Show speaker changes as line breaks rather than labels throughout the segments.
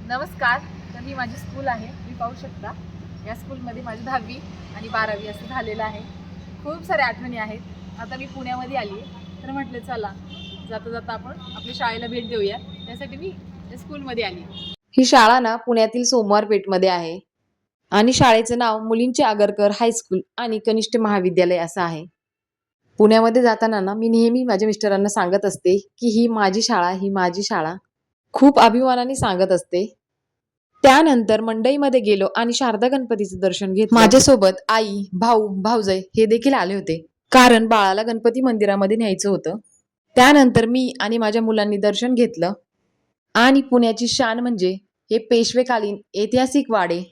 नमस्कार. तर ही माझी स्कूल आहे. तुम्ही पाहू शकता. या स्कूलमध्ये माझी 10वी आणि 12वी असं झालेलं आहे. खूप साऱ्या आठवणी आहेत. आता मी पुण्यामध्ये आली आहे. तर म्हटलं चला जाता जाता आपण आपल्या शाळेला भेट देऊया. त्यासाठी मी या स्कूलमध्ये आली. ही शाळा ना पुण्यातील सोमवार पेठमध्ये आहे आणि शाळेचं नाव मुलींचे आगरकर हायस्कूल आणि कनिष्ठ महाविद्यालय असं आहे. पुण्यामध्ये जाताना ना मी नेहमी माझ्या मिस्टरांना सांगत असते की ही माझी शाळा, ही माझी शाळा. खूप अभिमानाने सांगत असते. त्यानंतर मंडईमध्ये गेलो आणि शारदा गणपतीचं दर्शन घेतलं. माझ्यासोबत आई, भाऊ, भाऊजाई हे देखील आले होते. कारण बाळाला गणपती मंदिरामध्ये न्यायचं होतं. त्यानंतर मी आणि माझ्या मुलांनी दर्शन घेतलं आणि पुण्याची शान म्हणजे हे पेशवेकालीन ऐतिहासिक वाडे.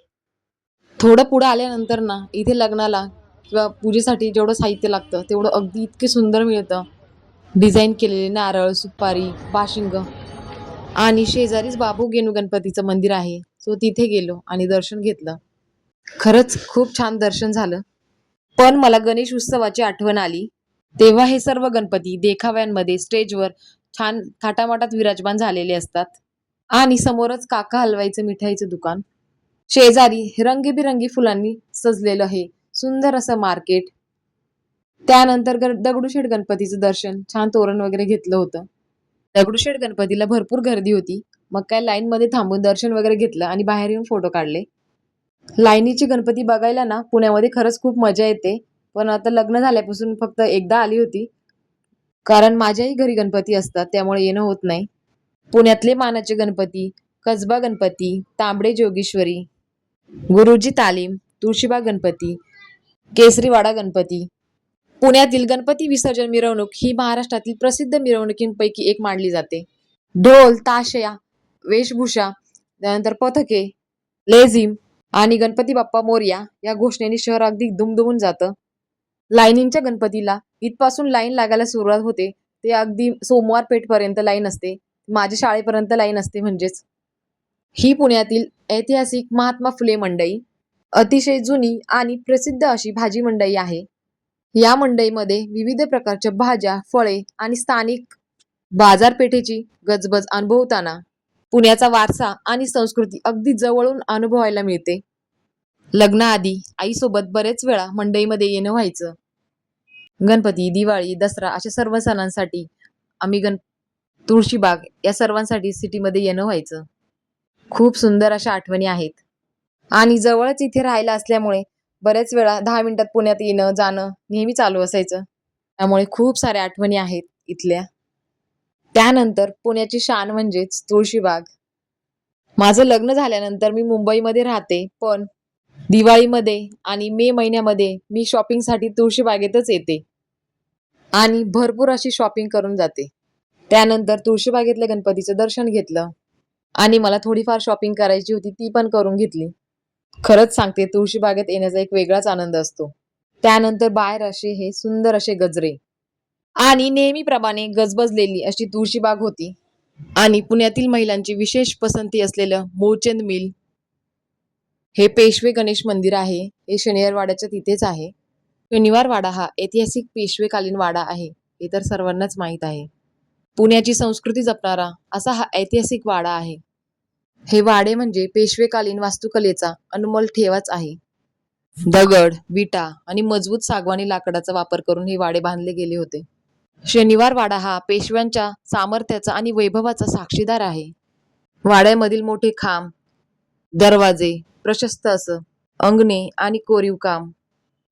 थोडं पुढं आल्यानंतर ना इथे लग्नाला किंवा पूजेसाठी जेवढं साहित्य लागतं तेवढं अगदी इतके सुंदर मिळतं. डिझाईन केलेले नारळ, सुपारी, बाशिंग आणि शेजारीच बाबू गेनू गणपतीचं मंदिर आहे. सो तिथे गेलो आणि दर्शन घेतलं. खरंच खूप छान दर्शन झालं. पण मला गणेश उत्सवाची आठवण आली. तेव्हा हे सर्व गणपती देखाव्यांमध्ये स्टेजवर छान थाटामाटात विराजमान झालेले असतात. आणि समोरच काका हलवाईचं मिठाईचं दुकान. शेजारी रंगीबिरंगी फुलांनी सजलेलं हे सुंदर असं मार्केट. त्यानंतर दगडूशेठ गणपतीचं दर्शन छान तोरण वगैरे घेतलं होतं. दगडूशेठ गणपतीला भरपूर गर्दी होती. मग काय लाईनमध्ये थांबून दर्शन वगैरे घेतलं आणि बाहेर येऊन फोटो काढले. लाईनीची गणपती बघायला ना पुण्यामध्ये खरंच खूप मजा येते. पण आता लग्न झाल्यापासून फक्त एकदा आली होती. कारण माझ्याही घरी गणपती असतात त्यामुळे येणं होत नाही. पुण्यातले मानाचे गणपती, कसबा गणपती, तांबडे जोगेश्वरी, गुरुजी तालीम, तुळशीबाग गणपती, केसरीवाडा गणपती. पुण्यातील गणपती विसर्जन मिरवणूक ही महाराष्ट्रातील प्रसिद्ध मिरवणुकींपैकी एक मानली जाते. ढोल, ताशा, वेशभूषा, त्यानंतर पथके, लेझिम आणि गणपती बाप्पा मोरया या घोषणेने शहर अगदी दुमदुमून जातं. लाईनींच्या गणपतीला इथपासून लाईन लागायला सुरुवात होते ते अगदी सोमवार पेठपर्यंत लाईन असते. माझ्या शाळेपर्यंत लाईन असते म्हणजेच. ही पुण्यातील ऐतिहासिक महात्मा फुले मंडई अतिशय जुनी आणि प्रसिद्ध अशी भाजी मंडई आहे. या मंडईमध्ये विविध प्रकारच्या भाज्या, फळे आणि स्थानिक बाजारपेठेची गजबज अनुभवताना पुण्याचा वारसा आणि संस्कृती अगदी जवळून अनुभवायला मिळते. लग्नाआधी आईसोबत बरेच वेळा मंडईमध्ये येणं व्हायचं. गणपती, दिवाळी, दसरा अशा सर्व सणांसाठी आम्ही तुळशीबाग या सर्वांसाठी सिटीमध्ये येणं व्हायचं. खूप सुंदर अशा आठवणी आहेत. आणि जवळच इथे राहायला असल्यामुळे बरेच वेळा 10 मिनिटात पुण्यात येणं जाणं नेहमी चालू असायचं. त्यामुळे खूप साऱ्या आठवणी आहेत इथल्या. त्यानंतर पुण्याची शान म्हणजेच तुळशीबाग. माझं लग्न झाल्यानंतर मी मुंबईमध्ये राहते, पण दिवाळीमध्ये आणि मे महिन्यामध्ये मी शॉपिंगसाठी तुळशीबागेतच येते आणि भरपूर अशी शॉपिंग करून जाते. त्यानंतर तुळशीबागेतल्या गणपतीचं दर्शन घेतलं आणि मला थोडीफार शॉपिंग करायची होती ती पण करून घेतली. खरंच सांगते तुळशीबागेत येण्याचा एक वेगळाच आनंद असतो. त्यानंतर बाहेर असे हे सुंदर असे गजरे आणि नेहमीप्रमाणे गजबजलेली अशी तुळशीबाग होती. आणि पुण्यातील महिलांची विशेष पसंती असलेलं मूळचंद मिल, हे पेशवे गणेश मंदिर आहे. हे शनिवारवाड्याच्या तिथेच आहे. शनिवारवाडा हा ऐतिहासिक पेशवेकालीन वाडा आहे हे तर सर्वांनाच माहीत आहे. पुण्याची संस्कृती जपणारा असा हा ऐतिहासिक वाडा आहे. हे वाडे म्हणजे पेशवेकालीन वास्तुकलेचा अनमोल ठेवाच आहे. दगड, विटा आणि मजबूत सागवानी लाकडाचा वापर करून हे वाडे बांधले गेले होते. शनिवार वाडा हा पेशव्यांच्या सामर्थ्याचा आणि वैभवाचा साक्षीदार आहे. वाड्यामधील मोठे खांब, दरवाजे, प्रशस्त असं अंगणे आणि कोरीव काम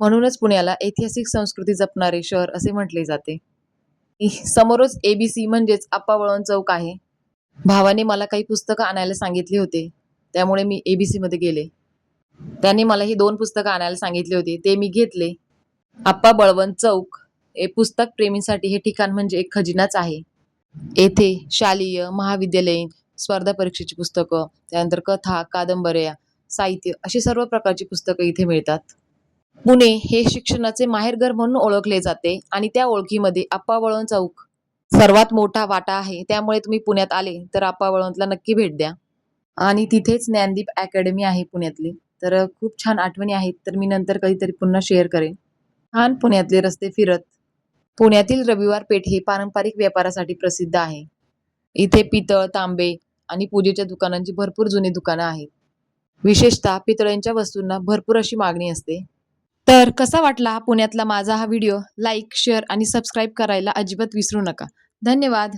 म्हणूनच पुण्याला ऐतिहासिक संस्कृती जपणारे शहर असे म्हटले जाते. समोरच ABC म्हणजेच आप्पा वळवंत चौक आहे. भावाने मला काही पुस्तकं आणायला सांगितले होते, त्यामुळे मी ABC मध्ये गेले. त्याने मला ही 2 पुस्तकं आणायला सांगितले होते, ते मी घेतले. आप्पा बळवंत चौक हे पुस्तक प्रेमींसाठी हे ठिकाण म्हणजे एक खजिनाच आहे. येथे शालेय, महाविद्यालयीन, स्पर्धा परीक्षेची पुस्तकं, त्यानंतर कथा, कादंबऱ्या, साहित्य अशी सर्व प्रकारची पुस्तकं इथे मिळतात. पुणे हे शिक्षणाचे माहेरघर म्हणून ओळखले जाते आणि त्या ओळखीमध्ये आप्पा वळवंत चौक सर्वात मोठा वाटा आहे. त्यामुळे तुम्ही पुण्यात आले तर आप्पा वळवंतला नक्की भेट द्या. आणि तिथेच ज्ञानदीप अकॅडमी आहे पुण्यातली. तर खूप छान आठवणी आहेत. तर मी नंतर कधीतरी पुन्हा शेअर करेन. छान पुण्यातले रस्ते फिरत. पुण्यातील रविवार पेठ हे पारंपरिक व्यापारासाठी प्रसिद्ध आहे. इथे पितळ, तांबे
आणि पूजेच्या दुकानांची भरपूर जुनी दुकानं आहेत. विशेषतः पितळ्यांच्या वस्तूंना भरपूर अशी मागणी असते. तर कसा वाटला पुण्यातला माझा हा व्हिडिओ? लाईक, शेअर आणि सबस्क्राईब करायला अजिबात विसरू नका. धन्यवाद.